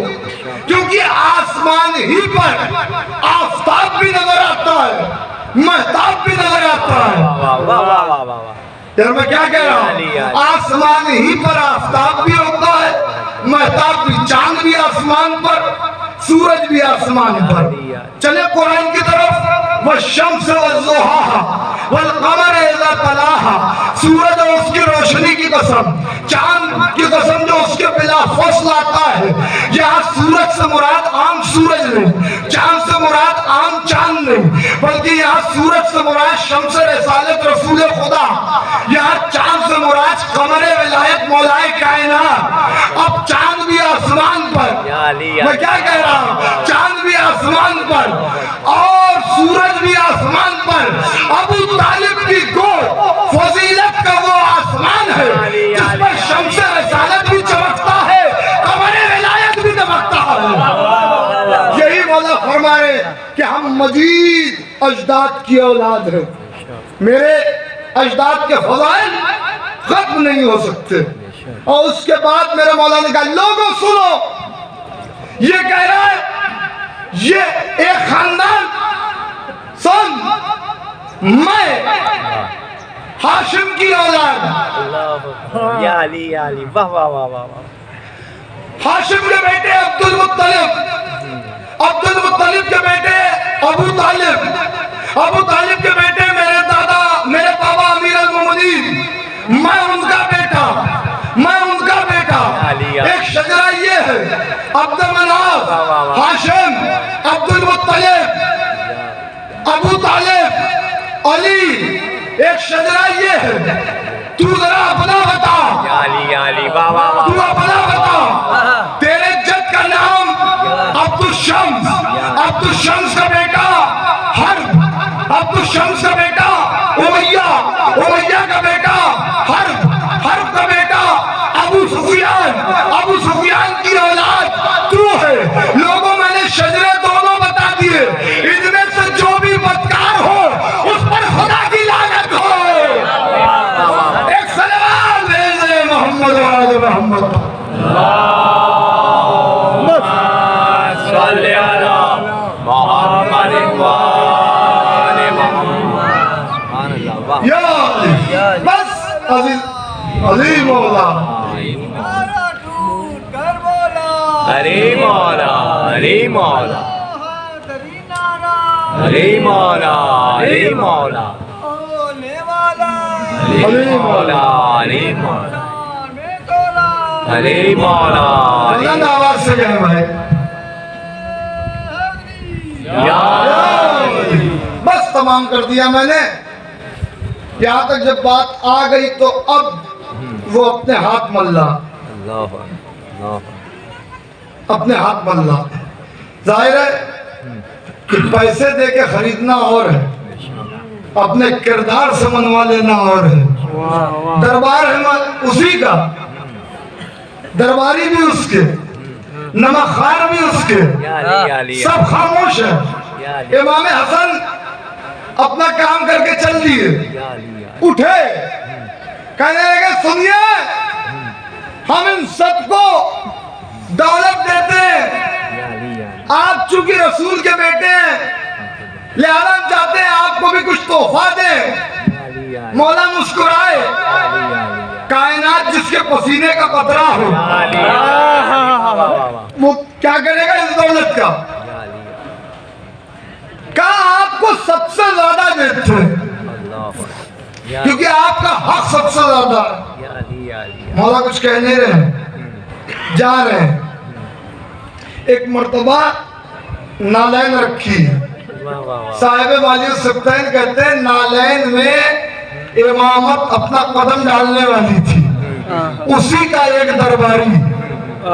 क्योंकि आसमान ही पर आफताब भी नजर आता है, महताब भी नजर आता है। वाह वाह वाह वाह वाह, यार मैं क्या कह रहा हूँ? आसमान ही पर आफताब भी होता है, महताब भी, चांद भी आसमान पर, सूरज भी आसमान पर। चले कुरान की तरफ, वश्शम्स वज़्ज़ुहाहा वल क़मर इज़ा तलाहा, सूरज और उसकी रोशनी की कसम, चांद की कसम जो उसके बिला फसल आता है। यहाँ सूरज से मुराद आम सूरज नहीं, चांद से मुराद आम चांद नहीं, बल्कि यहाँ सूरज से मुराद शम्स रिसालत रसूल खुदा, यहाँ चांद से मुराद कमर विलायत मौलाए कायनात। अब चांद भी आसमान पर, या अली या मैं क्या कह रहा हूँ? चांद भी आसमान पर और सूरज भी आसमान पर। अबू तालिब की गोद फजीलत का वो आसमान है जिस पर शम्स रिसालत भी चमकता है, कमर विलायत भी चमकता है। यही मौला फरमा रहे कि हम मजीद अजदाद की औलाद हैं, मेरे अजदाद के फज़ाइल खत्म नहीं हो सकते। और उसके बाद मेरे मौला ने कहा लोगों सुनो, ये कह रहा है ये एक खानदान, सुन मैं हाशिम की औलाद, या अली या अली वाह वाह वाह वाह वाह हाशिम के बेटे अब्दुल मुत्तलिब, अब्दुल मुत्तलिब के बेटे अबू तालिब, अबू तालिब के बेटे मेरे दादा, मेरे बाबा अमीर अल-मोमिनीन, मैं उनका बेटा, मैं उनका बेटा। एक शजरा ये है, अब्दुल मनाफ, हाशिम, अब्दुल मुत्तलिब, अबू तालिब, अली, एक शजरा ये है। तू जरा अपना बता, या अली वाह वाह वाह तू अपना बता। तेरे जद का नाम अब्दुल शम्स, अब्दुल शम्स का बेटा हर्ब, अब्दुल शम्स का बेटा उमैया, उमैया का बेटा हर्ब, हर्ब का बेटा अबू सुफियान, अबू सुफियान की औलाद तू है। लोगों मैंने शजरे दोनों बता दिए, इनमें से जो भी बदकार हो उस पर खुदा की लानत हो। एक सलाम भेजे मोहम्मद वाले मोहम्मद। सल्ले अला मोहम्मद व आले मोहम्मद सुभान अल्लाह वाह या अली, बस अजीज अली मौला। अरे मौला अरे मौला अरे मौला अरे मौला अरे मौला अरे मौला अरे मौला बुलंद आवाज से कहें भाई, या बस तमाम कर दिया मैंने। यहाँ तक जब बात आ गई तो अब वो अपने हाथ मल्ला, अल्लाह अल्लाह अपने हाथ मल्ला। जाहिर है कि पैसे दे के खरीदना और है, अपने किरदार से मनवा लेना और है। दरबार है उसी का, दरबारी भी उसके, नमखार भी उसके, या अली सब खामोश है। इमाम हसन अपना काम करके चल दिए, उठे, कहने लगे सुनिए, हम इन सबको दौलत देते हैं, आप चूंकि रसूल के बेटे हैं लिहाजा हम चाहते हैं आपको भी कुछ तोहफा दें। मौला मुस्कुराए, कायनात जिसके पसीने का कतरा हो वो क्या करेगा इस दौलत का? कहा आपको सबसे ज्यादा देते हैं क्योंकि आपका हक सबसे ज्यादा है। मौला कुछ कह नहीं रहे हैं, जा रहे हैं। एक मर्तबा नालैन रखी, साहिब वाली सब्तैन कहते हैं नालैन में इमामत अपना कदम डालने वाली थी, उसी का एक दरबारी,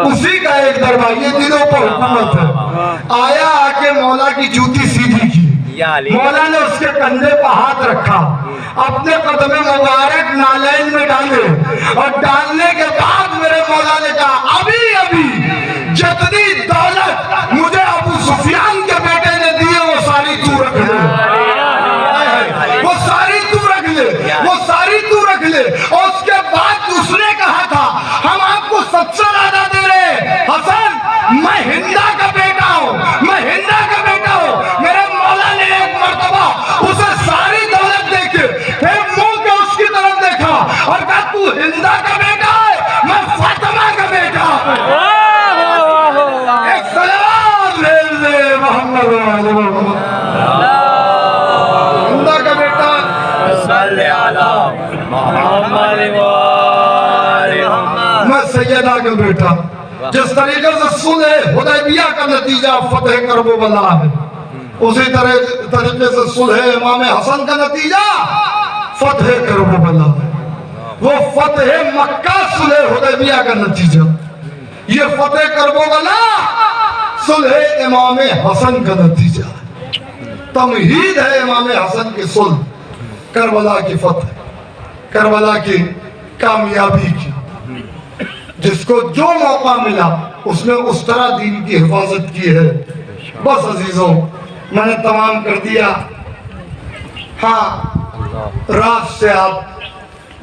उसी का एक दरबारी, ये दिनों पर हुकूमत है, आया आके मौला की जूती सीधी की, मौला ने उसके कंधे पर हाथ रखा, अपने कदम मुबारक नालैन में डाले और डालने के बाद मेरे मौला ने कहा अभी अभी जितनी दौलत मुझे अबू सुफियान के बेटे ने दी है वो सारी तू रख ले, वो सारी तू रख ले, वो सारी तू रख ले। और उसके बाद उसने कहा था हम आपको सबसे ज्यादा दे रहे हसन, मैं हिंदा का बेटा हूँ, मैं हिंदा का बेटा हूँ। मेरे मौला ने एक मर्तबा उसे सारी दौलत देके फिर मुंह के उसकी तरफ देखा और कहा तू हिंदा का बेटा है, मैं फातिमा का बेटा हूँ। एक सलाम ले ले मोहम्मद वाले मोहम्मद। हिंदा का बेटा सल्ले अला मोहम्मद व आले मोहम्मद मैं सैयदा का बेटा। जिस तरीके से सुलह हुदैबिया का नतीजा फतेह करबला है, उसी तरीके से सुलह इमाम हसन का नतीजा फतेह करबला है। वो फतेह मक्का सुलह हुदैबिया का नतीजा, ये फतेह करबला सुलह इमाम हसन का नतीजा। तमहीद है इमाम हसन की सुलह, करबला की फतेह, करबला की कामयाबी की। जिसको जो मौका मिला उसने उस तरह दीन की हिफाजत की है। बस अजीजों मैंने तमाम कर दिया। हाँ, रात से आप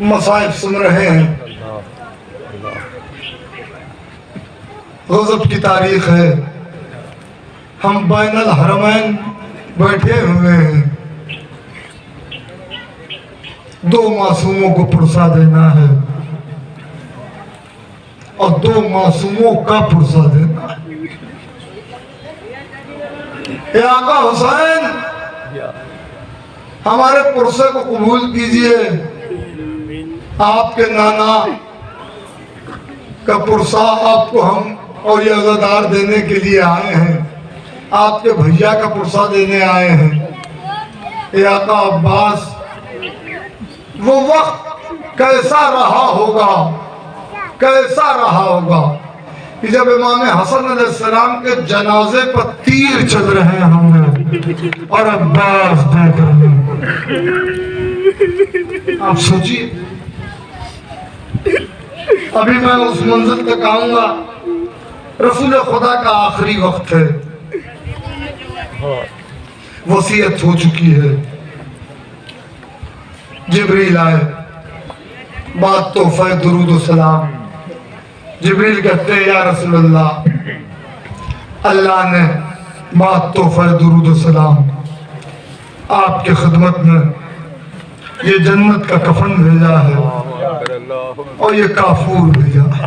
मसाइब सुन रहे हैं, गज़ब की तारीख है। हम बैनुल हरमैन बैठे हुए हैं, 2 मासूमों को पुरसा देना है और 2 मासूमों का पुरसा देना है। ए आका हुसैन, हमारे पुरसे को कबूल कीजिए। आपके नाना का पुरसा आपको हम और ये अज़ादार देने के लिए आए हैं, आपके भैया का पुरसा देने आए हैं। ए आका अब्बास, वो वक्त कैसा रहा होगा, कैसा रहा होगा कि जब इमाम हसन अलैहिस्सलाम के जनाजे पर तीर चल रहे होंगे और अब्बास देख रहे हैं। आप सोचिए, अभी मैं उस मंजिल तक आऊंगा, रसूल खुदा का आखिरी वक्त है, वसीयत हो चुकी है। जिब्रील आए, बात तोहफा दुरूद सलाम। जिब्रील कहते हैं या रसूलल्लाह, अल्लाह ने बात तोहफा दुरूद सलाम आपके खिदमत में ये जन्नत का कफन भेजा है और ये काफूर भेजा है।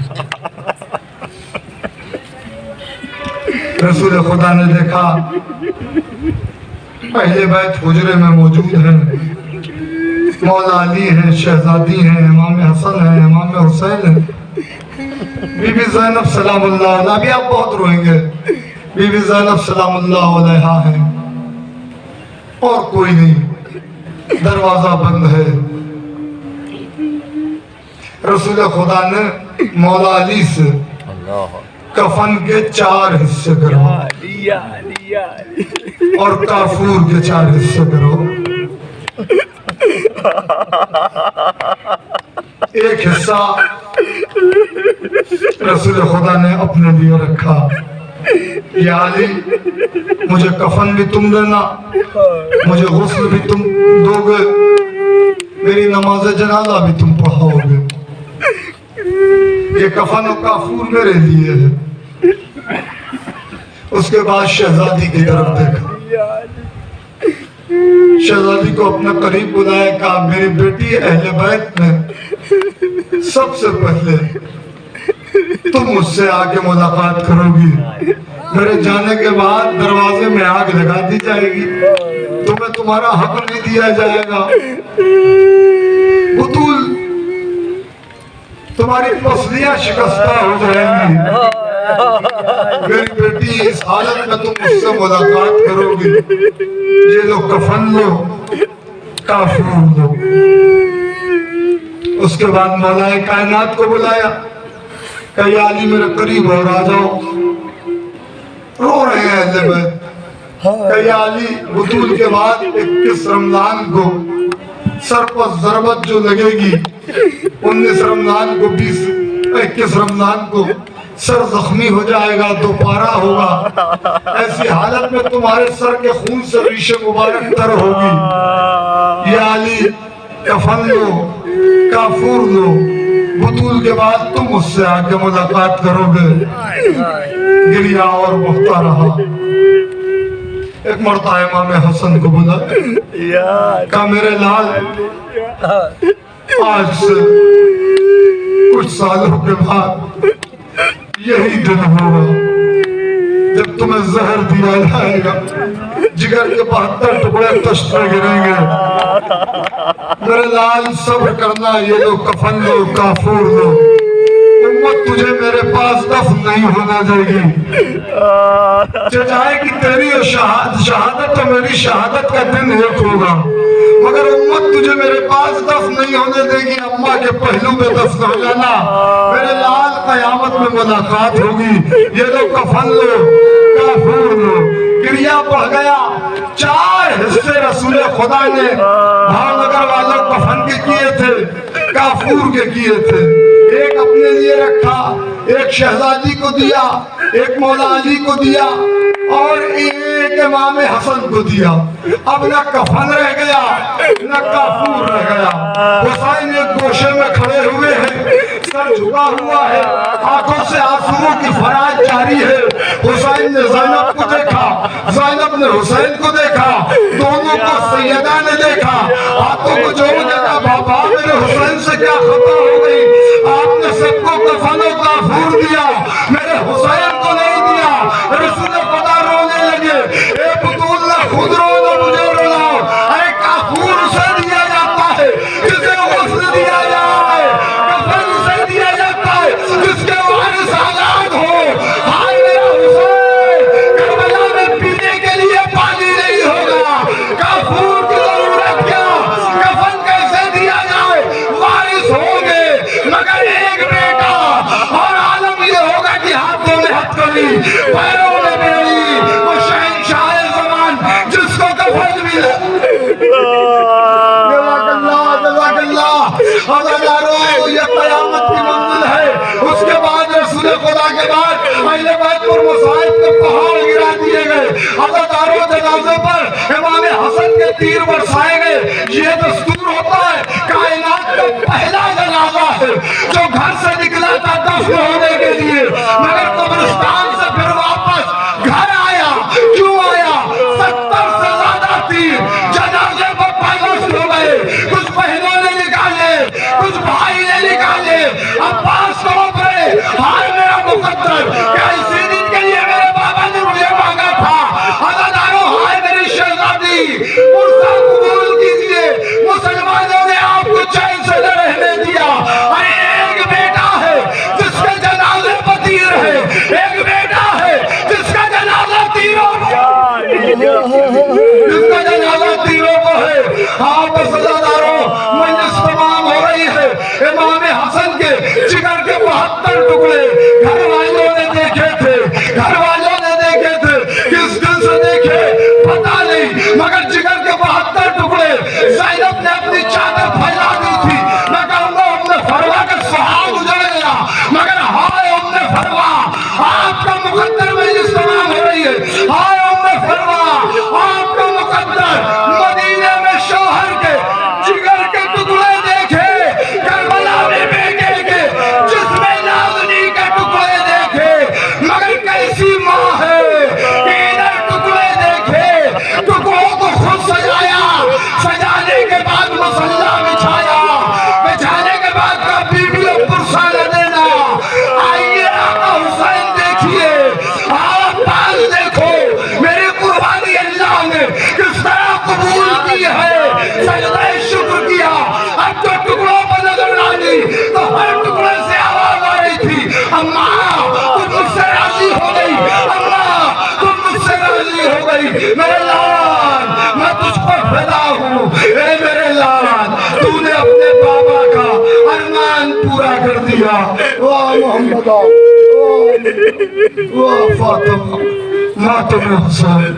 रसूल खुदा ने देखा पहले बैत हुजरे में मौजूद हैं, मौला अली हैं, शहजादी हैं, इमाम हसन हैं, इमाम हुसैन हैं, बीबी ज़ैनब सलामुल्लाह अलैहा। अभी आप बहुत रोएंगे, बीबी ज़ैनब सलामुल्लाह अलैहा हैं और कोई नहीं, दरवाजा बंद है। रसूल खुदा ने मौला अली से कफन के 4 हिस्से करो और काफूर के 4 हिस्से करो। एक हिस्सा रसूल खुदा ने अपने लिए रखा, या अली मुझे कफन भी तुम देना, मुझे गुस्ल भी तुम दोगे, मेरी नमाज जनाजा भी तुम पढ़ाओगे। ये कफन और काफूर मेरे लिए है। उसके बाद शहजादी की तरफ देखा, शहजादी को अपने करीब बुलाया, कहा मेरी बेटी अहले बैत में सबसे पहले तुम मुझसे आके मुलाकात करोगी, मेरे जाने के बाद दरवाजे में आग लगा दी जाएगी, तुम्हें तुम्हारा हक नहीं दिया जाएगा। बुतूल, तुम्हारी पसलियां शिकस्ता हो जाएंगी। मेरी बेटी इस हालत में तुम मुझसे मुलाकात करोगी, ये लो कफन लो, काफूर लो। उसके बाद मौलाए कायनात को बुलाया, कहा या अली मेरे करीब और आ जाओ। रो रहे हैं अहले बैत। कहा या अली, बुतूल के बाद 21 रमजान को सर पर ज़रबत जो लगेगी, 19 रमजान को 21 रमजान को सर जख्मी हो जाएगा, दोबारा होगा। ऐसी हालत में तुम्हारे सर के खून से रीशे मुबारक तर होगी। या अली कफन लो, काफूर लो, बुतूल के बाद तुम मुझसे आके मुलाकात करोगे। गिरिया और बहता रहा। एक मरता इमाम हसन को बुला, कहा मेरे लाल, आज से कुछ सालों के बाद यही दिन होगा जब तुम्हें जहर दिया जाएगा, जिगर के 72 टुकड़े तश्त में गिरेंगे। मेरे लाल सब्र करना, ये लो कफन लो, काफूर लो, उम्मत तुझे मेरे पास दफन नहीं होना देगी। जाएगी तेरी और शहादत और मेरी शहादत का दिन एक होगा, मगर उम्मत तुझे मेरे पास दफन नहीं होने देगी। अम्मा के पहलू में दफन हो जाना, मेरे लाल कयामत में मुलाकात होगी। ये लो कफन लो, काफूर लो। क्रिया बढ़ गया, 4 हिस्से रसूल खुदा ने भावनगर वालों कफन के किए थे, काफूर के किए थे। एक अपने लिए रखा, एक शहजादी को दिया, एक मौला अली को दिया और एक इमाम हसन को दिया। अब न कफन रह गया न काफूर रह गया। हुसैन एक गोशे में खड़े हुए हैं, सर झुका हुआ है, आंखों से आंसुओं की फराज जारी है। हुसैन ने ज़ैनब को देखा, ज़ैनब ने हुसैन को देखा, दोनों को सैयदा ने देखा, हाथों को जोड़ देखा, बाबा क्या खता हो गई, आपने सबको कफनों का फूर दिया, मेरे हुसैन को नहीं दिया। रसूल खुदा रोने लगे, ए बतूल ना खुद रो ना मुझे रुलाओ। अरे काफूर उसे दिया जाता है जिसे गुस्ल दिया जाए, कफन उसे दिया जाता है जिसके वारिस आजाद हो। हाय मेरा हुसैन, करबला में पीने के लिए पानी नहीं होगा, काफूर की जरूरत क्या, कफन कैसे दिया जाए, वारिस होंगे मगर एक बेटा। और आलम ये होगा कि हाथों में हथकड़ी, पैरों में बेड़ी, वो शहंशाह ज़मान जिसको कफन मिले। हज़ारों ये क़यामत की मंजिल है। उसके बाद रसूल खुदा के बाद अहले बैत पर मसाइब के पहाड़ गिरा दिए गए। हज़ारों जनाज़े पर इमाम हसन के तीर बरसाए गए। ये दस्तूर होता है, कायनात का पहला जनाजा है जो घर से निकला था दफन होने के लिए, मगर कब्रिस्तान से फिर वापस घर आया। क्यों आया? 70 से ज्यादा तीर जनाजे पर पायबंद हो गए। कुछ बहनों ने निकाले, कुछ भाई ने निकाले। अब्बास को पड़े, हाय मेरा मुकद्दर, क्या इसी दिन के लिए मेरे बाबा ने मुझे मांगा था? हज़ारों हाय मेरी शहजादी, मुर्दा कबूल कीजिए। मुसलमानों ने आपको चैन से न रहने दिया। अरे एक बेटा है जिसके जनाजे पर तीर है, एक बेटा है जिसका जनाजा तीरों जिसका जनाजा तीरों को है। हाँ बस हज़ारों, मजलिस तमाम हो रही है। इमाम हसन के जिगर के 72 टुकड़े घर वालों ने देखे थे, घर वालों ने देखे थे। किस दिन से देखे पता नहीं, मगर जिगर के 72 टुकड़े ज़ैनब ने अपनी चादर फैला दी थी। मैं कहूँगा उम्मे फरवा का सुहाग उजड़ गया, मगर हाय उम्मे फरवा, आपका मुकद्दर मजलिस तमाम हो रही है। हाय उम्मे फरवा, आपका मुकद्दर मदीने में शौहर के जिगर के टुकड़े देखे, करबला में बेटे के जिसमें नाज़नी के टुकड़े देखे। मगर कैसी माँ है, इधर टुकड़े देखे, टुकड़ों को खुद सजाया, सजाने के बाद मसल्ला बिछाया, बिछाने के बाद का बीवियों पुरसा न देना। आइए आका हुसैन देखिए, आप पास देखो, मेरी कुर्बानी अल्लाह ने किस तरह कबूल की है। सजदा शुक्र किया, अब तो टुकड़ों पर नजर डाली तो हर टुकड़े से आवाज आ रही थी, अम्मा तुम मुझसे राजी हो गई, अम्मा तुम मुझसे राजी हो गई। मेरे लाल, मैं तुझ पर फिदा हूँ। ए मेरे लाल, तूने अपने बाबा का अरमान पूरा कर दिया। वाह मोहम्मद, वाह फातिमा, मातम हुसैन।